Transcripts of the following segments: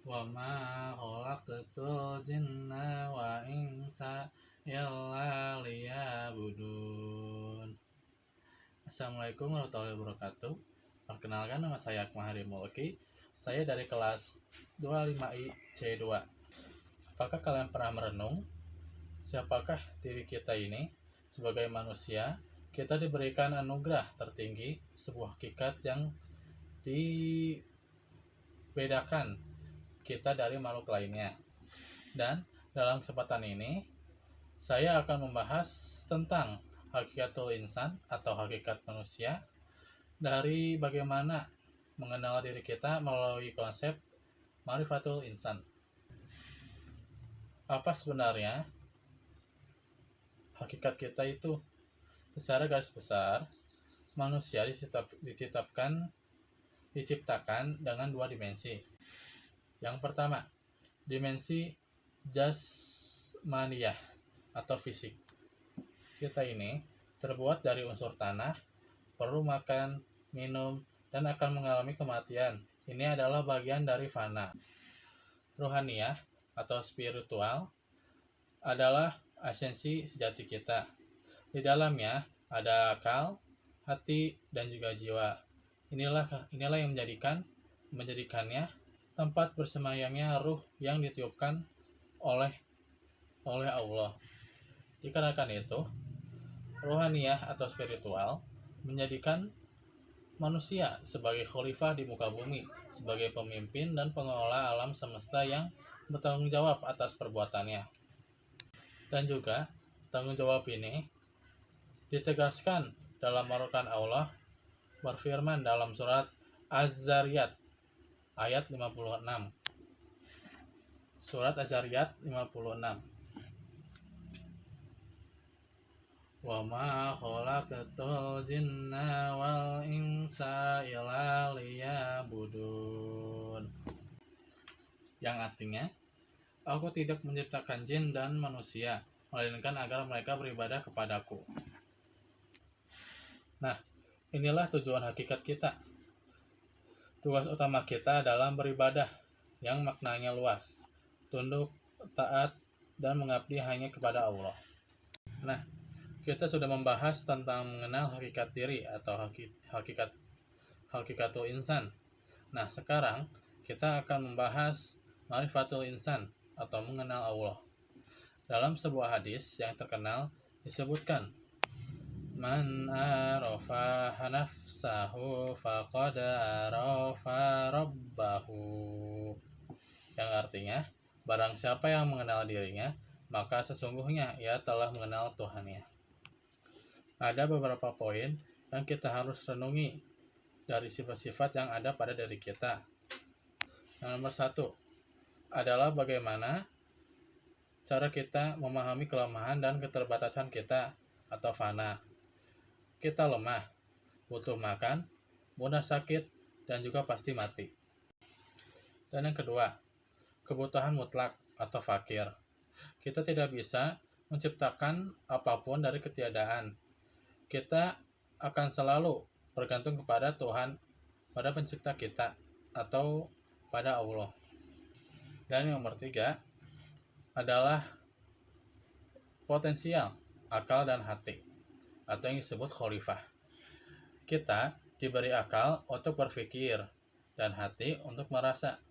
Wa ma khalaqtul jinna wa insa illa liya'budun. Assalamualaikum warahmatullahi wabarakatuh. Perkenalkan, nama saya Akmal Hari Mulki. Saya dari kelas 25I C2. Apakah kalian pernah merenung siapakah diri kita ini? Sebagai manusia, kita diberikan anugerah tertinggi, sebuah hakikat yang dibedakan kita dari makhluk lainnya. Dan dalam kesempatan ini, saya akan membahas tentang hakikatul insan atau hakikat manusia, dari bagaimana mengenal diri kita melalui konsep Ma'rifatul Insan. Apa sebenarnya hakikat kita itu? Secara garis besar, manusia diciptakan dengan dua dimensi. Yang pertama, dimensi jasmaniyah atau fisik. Kita ini terbuat dari unsur tanah, perlu makan, minum, dan akan mengalami kematian. Ini adalah bagian dari fana. Rohaniyah atau spiritual adalah esensi sejati kita. Di dalamnya ada akal, hati, dan juga jiwa. Inilah yang menjadikannya tempat bersemayamnya ruh yang ditiupkan oleh Allah. Dikarenakan itu, rohaniyah atau spiritual menjadikan manusia sebagai khalifah di muka bumi, sebagai pemimpin dan pengelola alam semesta yang bertanggung jawab atas perbuatannya. Dan juga tanggung jawab ini ditegaskan dalam Al-Quran. Allah berfirman dalam surat Az-Zariyat ayat 56. Surat Az-Zariyat 56. Wa ma khalaqtul jinna wal insa illa liya'budun. Yang artinya, aku tidak menciptakan jin dan manusia, melainkan agar mereka beribadah kepadaku. Nah, inilah tujuan hakikat kita. Tugas utama kita adalah beribadah yang maknanya luas, tunduk, taat, dan mengabdi hanya kepada Allah. Nah, kita sudah membahas tentang mengenal hakikat diri atau hakikatul insan. Nah, sekarang kita akan membahas Ma'rifatul Insan atau mengenal Allah. Dalam sebuah hadis yang terkenal disebutkan, Man arafa nafsahu faqad arafa rabbahu. Yang artinya, barang siapa yang mengenal dirinya, maka sesungguhnya ia telah mengenal Tuhannya. Ada beberapa poin yang kita harus renungi dari sifat-sifat yang ada pada diri kita. Yang nomor 1 adalah bagaimana cara kita memahami kelemahan dan keterbatasan kita atau fana. Kita lemah, butuh makan, mudah sakit, dan juga pasti mati. Dan yang kedua, kebutuhan mutlak atau fakir. Kita tidak bisa menciptakan apapun dari ketiadaan. Kita akan selalu bergantung kepada Tuhan, pada pencipta kita, atau pada Allah. Dan yang nomor 3 adalah potensial, akal dan hati, atau yang disebut khalifah. Kita diberi akal untuk berpikir dan hati untuk merasa.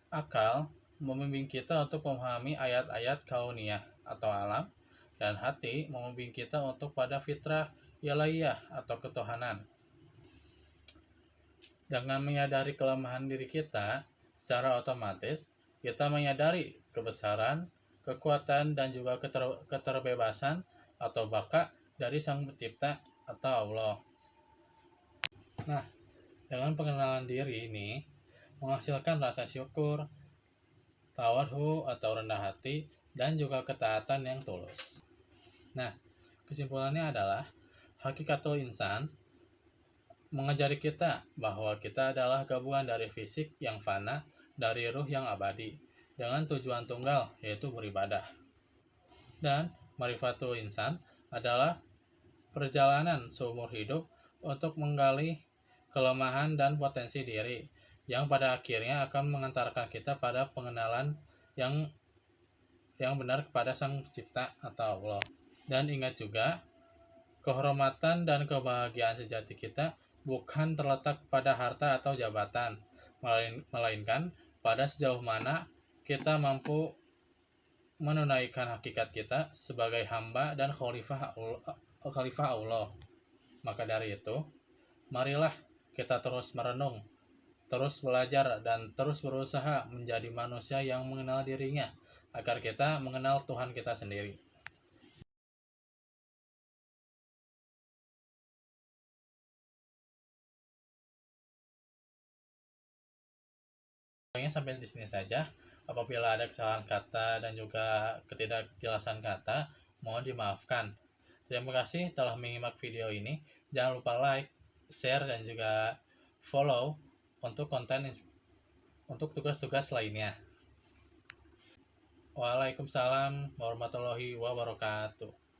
Akal membimbing kita untuk memahami ayat-ayat kauniyah atau alam, dan hati membimbing kita untuk pada fitrah ilahiyah atau ketuhanan. Dengan menyadari kelemahan diri kita, secara otomatis kita menyadari kebesaran, kekuatan, dan juga keterbebasan atau baka dari Sang Pencipta atau Allah. Nah, dengan pengenalan diri ini menghasilkan rasa syukur, tawadhu atau rendah hati, dan juga ketaatan yang tulus. Nah, kesimpulannya adalah hakikatul insan mengajari kita bahwa kita adalah gabungan dari fisik yang fana, dari ruh yang abadi, dengan tujuan tunggal, yaitu beribadah. Dan Ma'rifatul Insan adalah perjalanan seumur hidup untuk menggali kelemahan dan potensi diri, yang pada akhirnya akan mengantarkan kita pada pengenalan yang benar kepada Sang Pencipta atau Allah. Dan ingat juga, kehormatan dan kebahagiaan sejati kita bukan terletak pada harta atau jabatan, melainkan pada sejauh mana kita mampu menunaikan hakikat kita sebagai hamba dan khalifah Allah. Maka dari itu, marilah kita terus merenung, terus belajar, dan terus berusaha menjadi manusia yang mengenal dirinya, agar kita mengenal Tuhan kita sendiri. Sampai di sini saja. Apabila ada kesalahan kata dan juga ketidakjelasan kata, mohon dimaafkan. Terima kasih telah menyimak video ini. Jangan lupa like, share, dan juga follow untuk tugas-tugas lainnya. Waalaikumsalam warahmatullahi wabarakatuh.